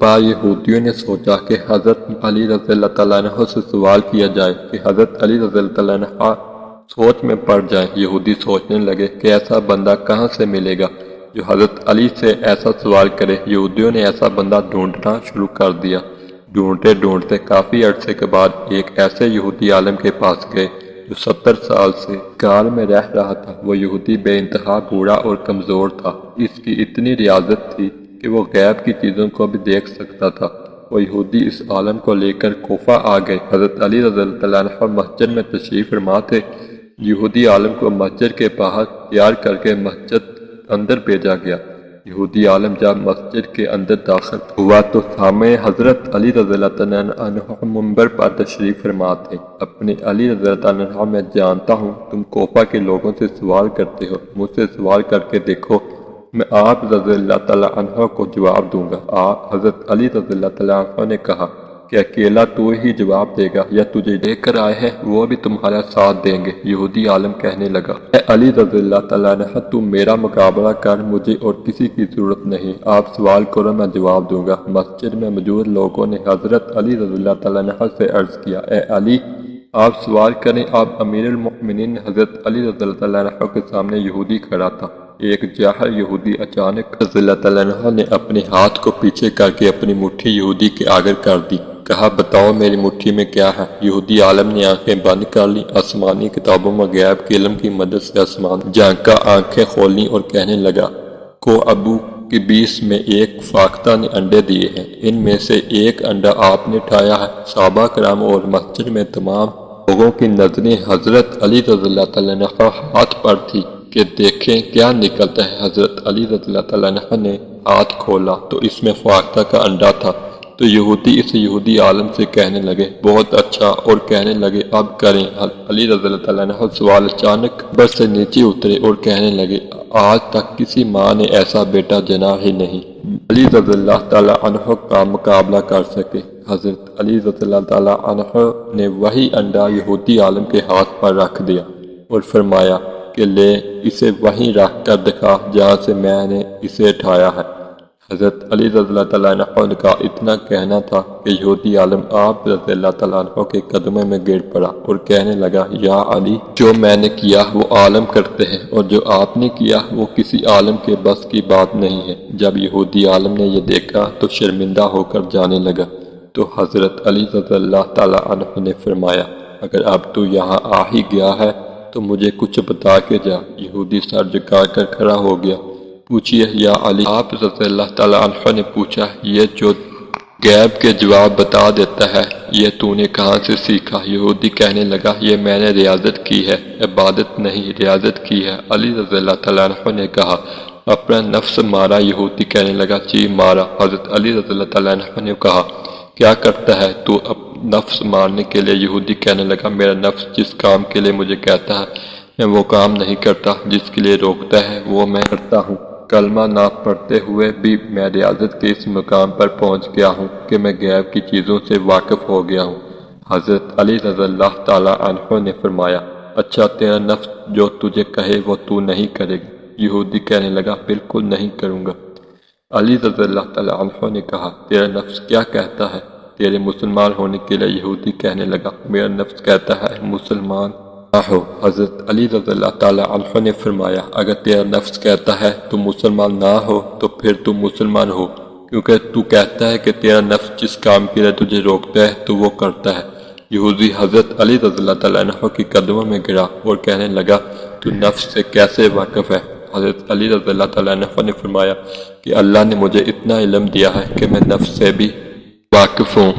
بار یہودیوں نے سوچا کہ حضرت علی رضی اللہ تعالیٰ عنہ سے سوال کیا جائے کہ حضرت علی رضی اللہ تعالیٰ عنہ سوچ میں پڑ جائیں۔ یہودی سوچنے لگے کہ ایسا بندہ کہاں سے ملے گا جو حضرت علی سے ایسا سوال کرے۔ یہودیوں نے ایسا بندہ ڈھونڈنا شروع کر دیا۔ ڈھونڈتے ڈھونڈتے کافی عرصے کے بعد ایک ایسے یہودی عالم کے پاس گئے جو 70 سال سے گال میں رہ رہا تھا۔ وہ یہودی بے انتہا بوڑھا اور کمزور تھا۔ اس کی اتنی ریاضت تھی کہ وہ غیب کی چیزوں کو بھی دیکھ سکتا تھا۔ وہ یہودی اس عالم کو لے کر کوفہ آ گئے۔ حضرت علی رضی اللہ عنہ مسجد میں تشریف فرما تھے۔ یہودی عالم کو مسجد کے باہر تیار کر کے مسجد اندر بھیجا گیا۔ یہودی عالم جب مسجد کے اندر داخل ہوا تو سامنے حضرت علی رضی اللہ عنہ منبر پر تشریف فرما تھے۔ اپنے علی رضی اللہ عنہ میں جانتا ہوں تم کوفہ کے لوگوں سے سوال کرتے ہو، مجھ سے سوال کر کے دیکھو، میں آپ رضی اللہ تعالیٰ عنہ کو جواب دوں گا۔ آپ حضرت علی رضی اللہ تعالیٰ عنہ نے کہا کہ اکیلا تو ہی جواب دے گا یا تجھے لے کر آئے ہیں وہ بھی تمہارا ساتھ دیں گے؟ یہودی عالم کہنے لگا اے علی رضی اللہ تعالیٰ عنہ تم میرا مقابلہ کر، مجھے اور کسی کی ضرورت نہیں، آپ سوال کرو میں جواب دوں گا۔ مسجد میں موجود لوگوں نے حضرت علی رضی اللہ تعالیٰ عنہ سے عرض کیا اے علی آپ سوال کریں۔ آپ امیر المؤمنین حضرت علی رضی اللہ تعالیٰ عنہ کے سامنے یہودی کھڑا تھا۔ ایک جاہل یہودی اچانک رضی اللہ تعالیٰ عنہ نے اپنے ہاتھ کو پیچھے کر کے اپنی مٹھی یہودی کے آگے کر دی۔ کہا بتاؤ میری مٹھی میں کیا ہے؟ یہودی عالم نے آنکھیں بند کر لی، آسمانی کتابوں میں غیب کے علم کی مدد سے آسمان جھانکا، آنکھیں کھولیں اور کہنے لگا کو ابو کے 20 میں ایک فاختہ نے انڈے دیے ہیں، ان میں سے ایک انڈا آپ نے اٹھایا ہے۔ صحابہ کرام اور مسجد میں تمام لوگوں کی نظریں حضرت علی رضی اللہ تعالیٰ عنہ ہاتھ پر تھی کہ دیکھیں کیا نکلتا ہے۔ حضرت علی رضی اللہ تعالیٰ عنہ نے ہاتھ کھولا تو اس میں فاختہ کا انڈا تھا۔ تو یہودی اس یہودی عالم سے کہنے لگے بہت اچھا، اور کہنے لگے اب کریں۔ علی رضی اللہ تعالیٰ عنہ سوال اچانک بس سے نیچے اترے اور کہنے لگے آج تک کسی ماں نے ایسا بیٹا جنا ہی نہیں علی رضی اللہ تعالیٰ عنہ کا مقابلہ کر سکے۔ حضرت علی رضی اللہ تعالیٰ عنہ نے وہی انڈا یہودی عالم کے ہاتھ پر رکھ دیا اور فرمایا کہ لے اسے وہیں رکھ کر دکھا جہاں سے میں نے اسے اٹھایا ہے۔ حضرت علی رضی اللہ تعالیٰ عنہ کا اتنا کہنا تھا کہ یہودی عالم آپ رضی اللہ تعالیٰ عنہ کے قدموں میں گر پڑا اور کہنے لگا یا علی جو میں نے کیا وہ عالم کرتے ہیں اور جو آپ نے کیا وہ کسی عالم کے بس کی بات نہیں ہے۔ جب یہودی عالم نے یہ دیکھا تو شرمندہ ہو کر جانے لگا۔ تو حضرت علی رضی اللہ تعالیٰ عنہ نے فرمایا اگر اب تو یہاں آ ہی گیا ہے تو مجھے کچھ بتا کے جا۔ یہودی سر جھکا کر کھڑا ہو گیا۔ پوچھئے یا علی؟ آپ رضی اللہ تعالیٰ عنہ نے پوچھا یہ جو غیب کے جواب بتا دیتا ہے یہ تو نے کہاں سے سیکھا؟ یہودی کہنے لگا یہ میں نے ریاضت کی ہے، عبادت نہیں ریاضت کی ہے۔ علی رضی اللہ تعالیٰ عنہ نے کہا اپنا نفس مارا؟ یہودی کہنے لگا جی مارا۔ حضرت علی رضی اللہ تعالیٰ عنہ نے کہا کیا کرتا ہے تو نفس مارنے کے لیے؟ یہودی کہنے لگا میرا نفس جس کام کے لیے مجھے کہتا ہے میں وہ کام نہیں کرتا، جس کے لیے روکتا ہے وہ میں کرتا ہوں۔ کلمہ نہ پڑھتے ہوئے بھی میں ریاضت کے اس مقام پر پہنچ گیا ہوں کہ میں غیب کی چیزوں سے واقف ہو گیا ہوں۔ حضرت علی رضی اللہ تعالیٰ عنہ نے فرمایا اچھا تیرا نفس جو تجھے کہے وہ تو نہیں کرے گا؟ یہودی کہنے لگا بالکل نہیں کروں گا۔ علی رضی اللہ تعالیٰ عنہ نے کہا تیرا نفس کیا کہتا ہے تیرے مسلمان ہونے کے لیے؟ یہودی کہنے لگا میرا نفس کہتا ہے مسلمان نہ ہو۔ حضرت علی رضی اللہ تعالیٰ عنہ نے فرمایا اگر تیرا نفس کہتا ہے تو مسلمان نہ ہو تو پھر تم مسلمان ہو، کیونکہ تو کہتا ہے کہ تیرا نفس جس کام کے لیے تجھے روکتا ہے تو وہ کرتا ہے۔ یہودی حضرت علی رضی اللہ تعالیٰ عنہ کے قدموں میں گرا اور کہنے لگا تو نفس سے کیسے واقف ہے؟ حضرت علی رضی اللہ تعالیٰ عنہ نے فرمایا کہ اللہ نے مجھے اتنا علم دیا ہے کہ میں نفس سے بھی واقف ہوں۔